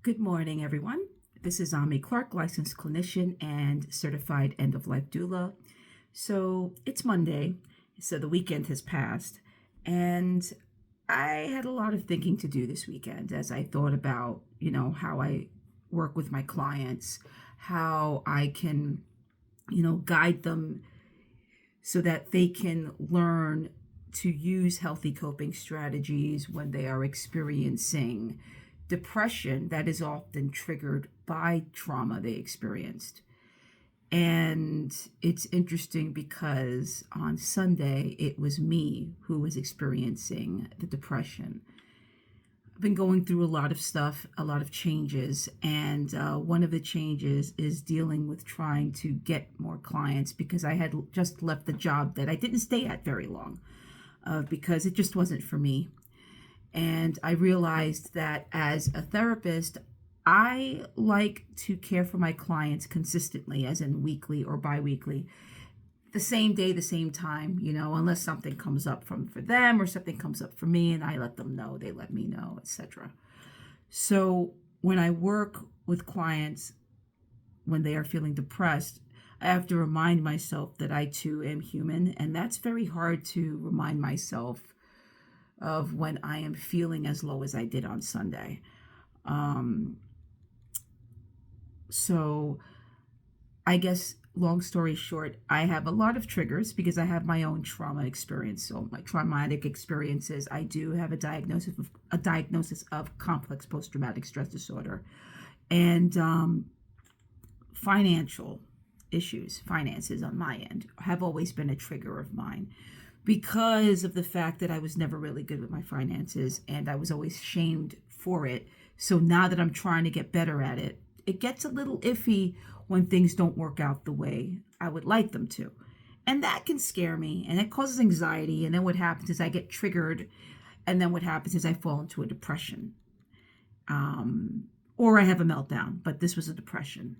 Good morning, everyone. This is Ami Clark, licensed clinician and certified end of life doula. So it's Monday, so the weekend has passed, and I had a lot of thinking to do this weekend as I thought about, how I work with my clients, how I can, guide them so that they can learn to use healthy coping strategies when they are experiencing depression that is often triggered by trauma they experienced. And it's interesting because on Sunday, it was me who was experiencing the depression. I've been going through a lot of stuff, a lot of changes, and one of the changes is dealing with trying to get more clients because I had just left the job that I didn't stay at very long because it just wasn't for me. And I realized that as a therapist, I like to care for my clients consistently, as in weekly or biweekly, the same day, the same time, unless something comes up for them or something comes up for me and I let them know, they let me know, etc. So when I work with clients when they are feeling depressed, I have to remind myself that I too am human, and that's very hard to remind myself of when I am feeling as low as I did on Sunday. Um, so I guess long story short, I have a lot of triggers because I have my own trauma experience. So my traumatic experiences, I do have a diagnosis of complex post-traumatic stress disorder, and financial issues, finances on my end have always been a trigger of mine because of the fact that I was never really good with my finances and I was always shamed for it. So now that I'm trying to get better at it, it gets a little iffy when things don't work out the way I would like them to. And that can scare me and it causes anxiety. And then what happens is I get triggered. And then what happens is I fall into a depression. Or I have a meltdown, but this was a depression.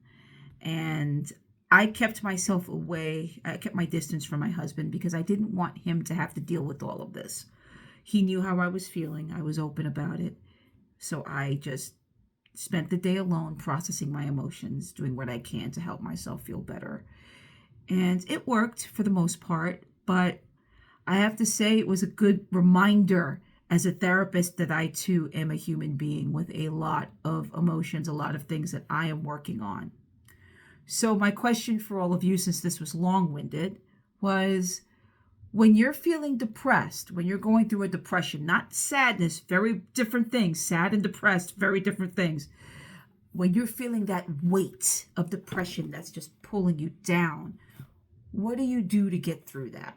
And I kept myself away. I kept my distance from my husband because I didn't want him to have to deal with all of this. He knew how I was feeling. I was open about it. So I just spent the day alone processing my emotions, doing what I can to help myself feel better. And it worked for the most part, but I have to say it was a good reminder as a therapist that I too am a human being with a lot of emotions, a lot of things that I am working on. So, my question for all of you, since this was long winded, was when you're feeling depressed, when you're going through a depression, not sadness, very different things, sad and depressed, very different things. When you're feeling that weight of depression that's just pulling you down, what do you do to get through that?